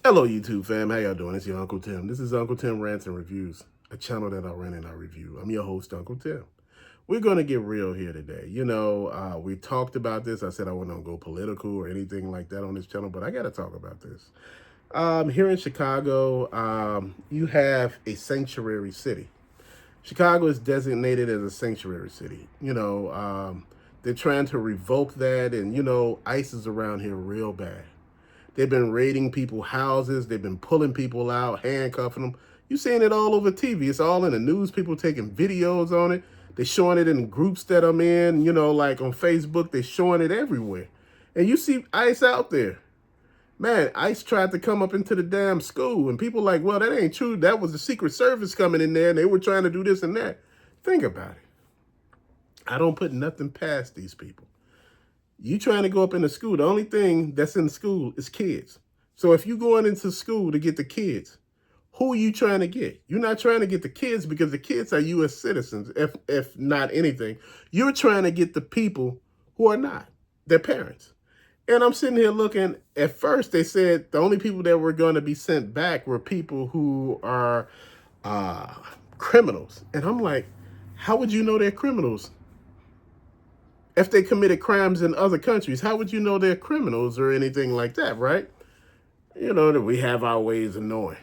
Hello, YouTube fam. How y'all doing? It's your Uncle Tim. This is Uncle Tim Rants and Reviews, a channel that I run and I review. I'm your host, Uncle Tim. We're going to get real here today. We talked about this. I said I wouldn't go political or anything like that on this channel, but I got to talk about this. Here in Chicago, you have a sanctuary city. Chicago is designated as a sanctuary city. They're trying to revoke that, and, ICE is around here real bad. They've been raiding people's houses. They've been pulling people out, handcuffing them. You're seeing it all over TV. It's all in the news. People taking videos on it. They're showing it in groups that I'm in, like on Facebook. They're showing it everywhere. And you see ICE out there. Man, ICE tried to come up into the damn school. And people like, well, that ain't true. That was the Secret Service coming in there. And they were trying to do this and that. Think about it. I don't put nothing past these people. You trying to go up into school, the only thing that's in school is kids. So if you going into school to get the kids, who are you trying to get? You're not trying to get the kids because the kids are U.S. citizens, if not anything. You're trying to get the people who are not, their parents. And I'm sitting here looking, at first they said the only people that were going to be sent back were people who are criminals. And I'm like, how would you know they're criminals? If they committed crimes in other countries, how would you know they're criminals or anything like that, right? That we have our ways of knowing.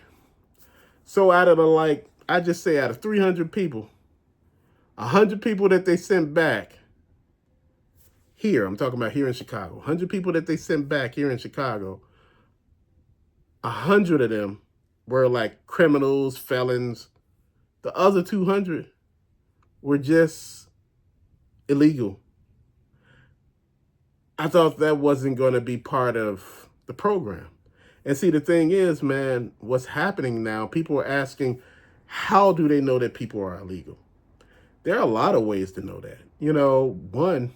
So out of I just say out of 300 people, 100 people that they sent back here, I'm talking about here in Chicago, 100 people that they sent back here in Chicago, 100 of them were like criminals, felons. The other 200 were just illegal. I thought that wasn't going to be part of the program. And see, the thing is, man, what's happening now, people are asking, how do they know that people are illegal? There are a lot of ways to know that. One,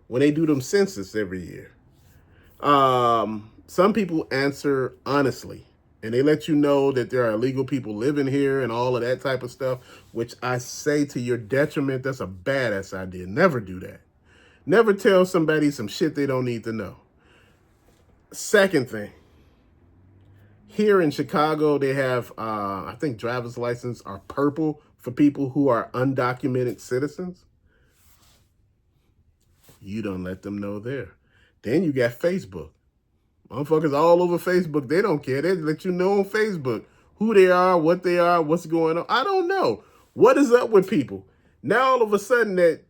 when they do them census every year, some people answer honestly, and they let you know that there are illegal people living here and all of that type of stuff, which I say to your detriment, that's a badass idea. Never do that. Never tell somebody some shit they don't need to know. Second thing, here in Chicago, they have, I think driver's license are purple for people who are undocumented citizens. You don't let them know there. Then you got Facebook. Motherfuckers all over Facebook, they don't care. They let you know on Facebook who they are, what's going on. I don't know. What is up with people? Now all of a sudden that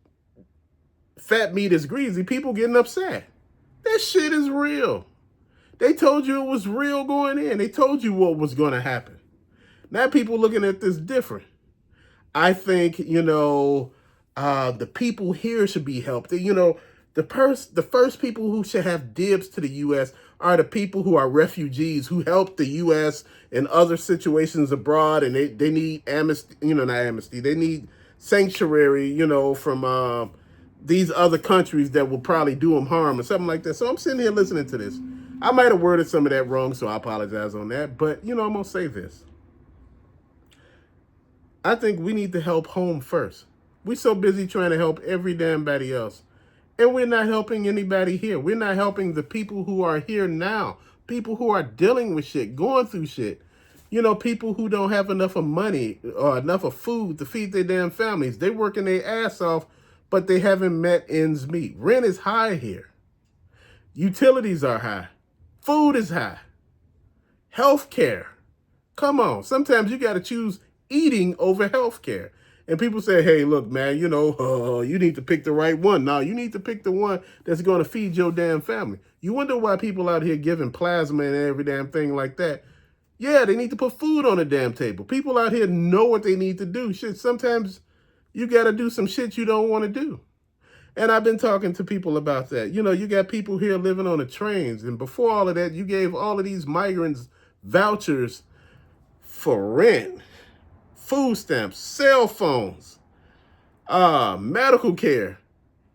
fat meat is greasy, people getting upset. That shit is real. They told you it was real going in. They told you what was going to happen. Now people looking at this different. I think, the people here should be helped. The first people who should have dibs to the U.S. are the people who are refugees, who help the U.S. in other situations abroad, and they need amnesty, not amnesty. They need sanctuary, from these other countries that will probably do them harm or something like that. So I'm sitting here listening to this. I might have worded some of that wrong, so I apologize on that. But, I'm going to say this. I think we need to help home first. We're so busy trying to help every damn body else. And we're not helping anybody here. We're not helping the people who are here now. People who are dealing with shit, going through shit. People who don't have enough of money or enough of food to feed their damn families. They're working their ass off, but they haven't met ends meet. Rent is high here. Utilities are high. Food is high. Healthcare. Come on. Sometimes you got to choose eating over healthcare. And people say, hey, look, man, you need to pick the right one. No, you need to pick the one that's going to feed your damn family. You wonder why people out here giving plasma and every damn thing like that. Yeah, they need to put food on the damn table. People out here know what they need to do. Shit, sometimes you got to do some shit you don't want to do. And I've been talking to people about that. You got people here living on the trains. And before all of that, you gave all of these migrants vouchers for rent, food stamps, cell phones, medical care.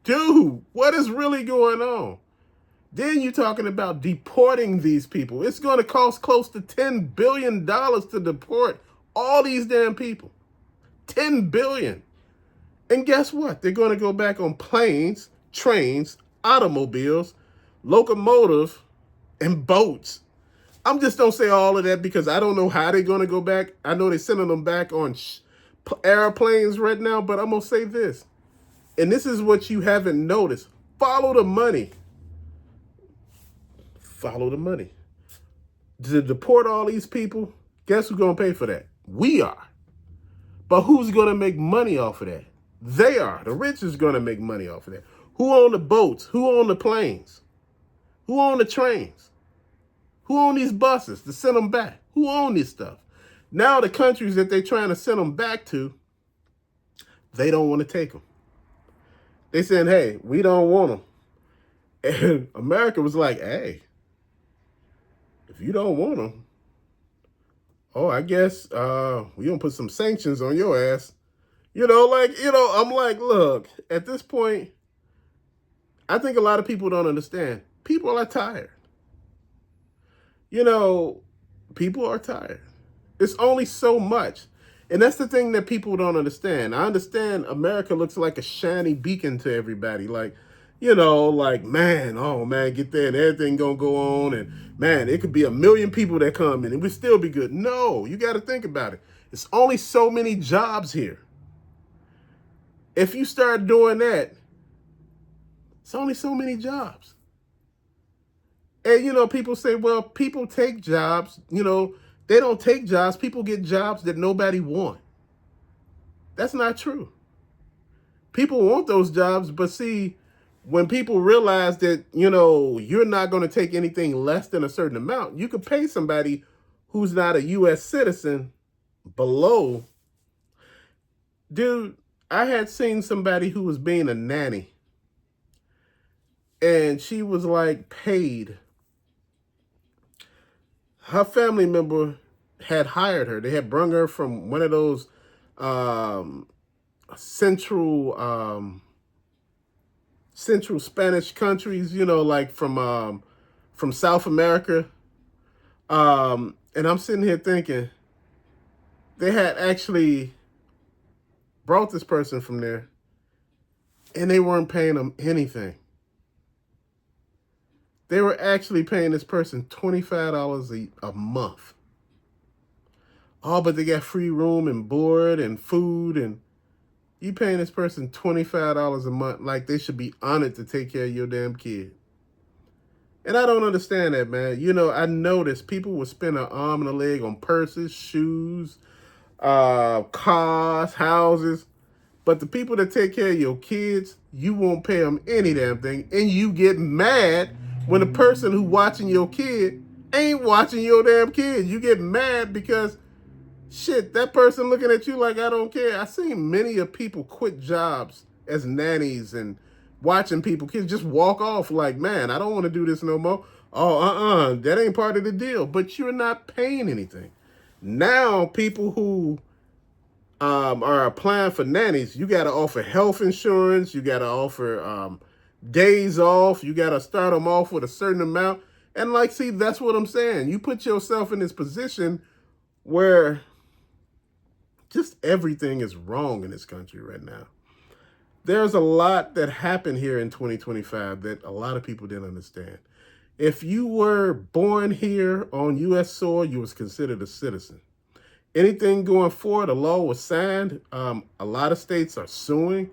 Dude, what is really going on? Then you're talking about deporting these people. It's going to cost close to $10 billion to deport all these damn people. $10 billion. And guess what? They're going to go back on planes, trains, automobiles, locomotives, and boats. I'm just don't say all of that because I don't know how they're going to go back. I know they're sending them back on airplanes right now, but I'm going to say this. And this is what you haven't noticed. Follow the money. Follow the money. To deport all these people, guess who's going to pay for that? We are. But who's going to make money off of that? They are. The rich is going to make money off of that. Who own the boats? Who own the planes? Who own the trains? Who own these buses to send them back? Who own this stuff? Now the countries that they're trying to send them back to, they don't want to take them. They saying, hey, we don't want them. And America was like, hey, if you don't want them, oh, I guess we gonna put some sanctions on your ass. I'm like, look, at this point, I think a lot of people don't understand. People are tired. People are tired. It's only so much. And that's the thing that people don't understand. I understand America looks like a shiny beacon to everybody. Like, man, oh man, get there and everything gonna go on. And man, it could be 1 million people that come in and we still be good. No, you got to think about it. It's only so many jobs here. If you start doing that, it's only so many jobs. And, people say, well, people take jobs. They don't take jobs. People get jobs that nobody wants. That's not true. People want those jobs, but see, when people realize that, you're not going to take anything less than a certain amount, you could pay somebody who's not a U.S. citizen below. Dude, I had seen somebody who was being a nanny, and she was like paid. Her family member had hired her. They had brung her from one of those central Spanish countries, like from South America. And I'm sitting here thinking they had actually brought this person from there and they weren't paying them anything. They were actually paying this person $25 a month. Oh, but they got free room and board and food, and you paying this person $25 a month like they should be honored to take care of your damn kid. And I don't understand that, man. I noticed people would spend an arm and a leg on purses, shoes, cars, houses. But the people that take care of your kids, you won't pay them any damn thing. And you get mad when the person who watching your kid ain't watching your damn kid. You get mad because, shit, that person looking at you like, I don't care. I seen many of people quit jobs as nannies and watching kids just walk off like, man, I don't want to do this no more. Oh, that ain't part of the deal. But you're not paying anything. Now, people who are applying for nannies, you got to offer health insurance. You got to offer days off. You got to start them off with a certain amount. And see, that's what I'm saying. You put yourself in this position where just everything is wrong in this country right now. There's a lot that happened here in 2025 that a lot of people didn't understand. If you were born here on U.S. soil, you was considered a citizen. Anything going forward, a law was signed. A lot of states are suing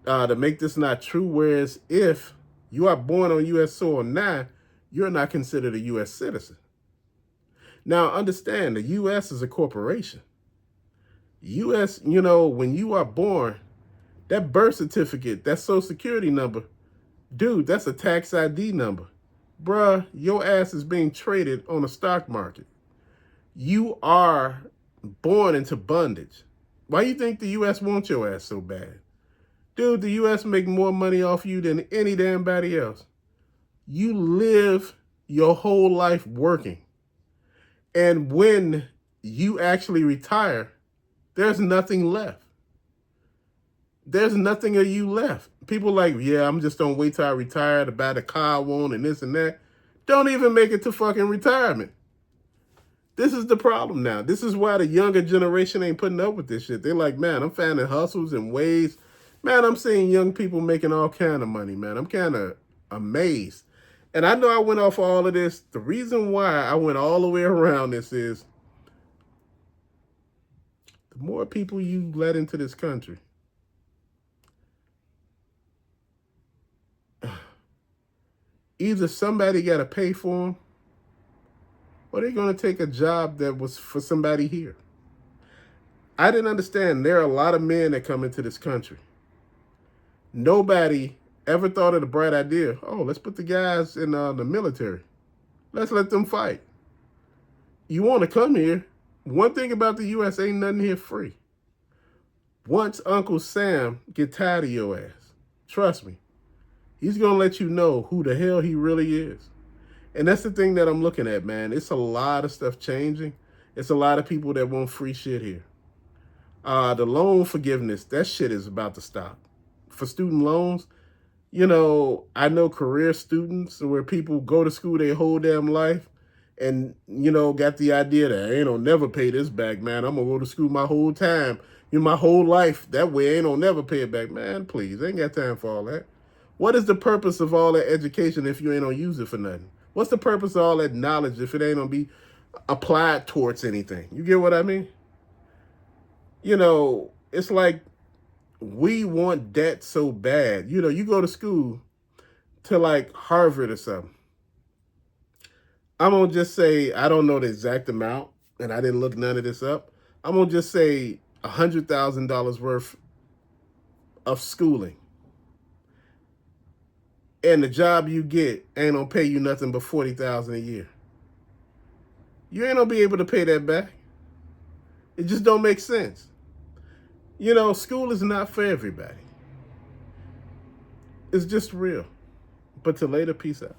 to make this not true. Whereas if you are born on U.S. soil now, you're not considered a U.S. citizen. Now, understand, the U.S. is a corporation. U.S., when you are born, that birth certificate, that social security number, dude, that's a tax ID number. Bruh, your ass is being traded on the stock market. You are born into bondage. Why do you think the U.S. wants your ass so bad? Dude, the U.S. make more money off you than any damn body else. You live your whole life working. And when you actually retire, there's nothing left. There's nothing of you left. People like, yeah, I'm just gonna wait till I retire to buy the car I want and this and that. Don't even make it to fucking retirement. This is the problem now. This is why the younger generation ain't putting up with this shit. They're like, man, I'm finding hustles and ways. Man, I'm seeing young people making all kind of money, man. I'm kind of amazed. And I know I went off all of this. The reason why I went all the way around this is the more people you let into this country, either somebody got to pay for them or they're going to take a job that was for somebody here. I didn't understand. There are a lot of men that come into this country. Nobody ever thought of the bright idea, oh, let's put the guys in the military. Let's let them fight. You want to come here. One thing about the U.S., ain't nothing here free. Once Uncle Sam get tired of your ass, trust me, he's going to let you know who the hell he really is. And that's the thing that I'm looking at, man. It's a lot of stuff changing. It's a lot of people that want free shit here. The loan forgiveness, that shit is about to stop. For student loans, you know, I know career students where people go to school their whole damn life and, you know, got the idea that I ain't gonna never pay this back, man. I'm gonna go to school my whole time, you know, my whole life. That way I ain't gonna never pay it back. Man, please, I ain't got time for all that. What is the purpose of all that education if you ain't gonna use it for nothing? What's the purpose of all that knowledge if it ain't gonna be applied towards anything? You get what I mean? You know, it's like we want debt so bad. You know, you go to school to like Harvard or something. I'm going to just say, I don't know the exact amount, and I didn't look none of this up. I'm going to just say $100,000 worth of schooling. And the job you get ain't going to pay you nothing but $40,000 a year. You ain't going to be able to pay that back. It just don't make sense. You know, school is not for everybody. It's just real. But till later, peace out.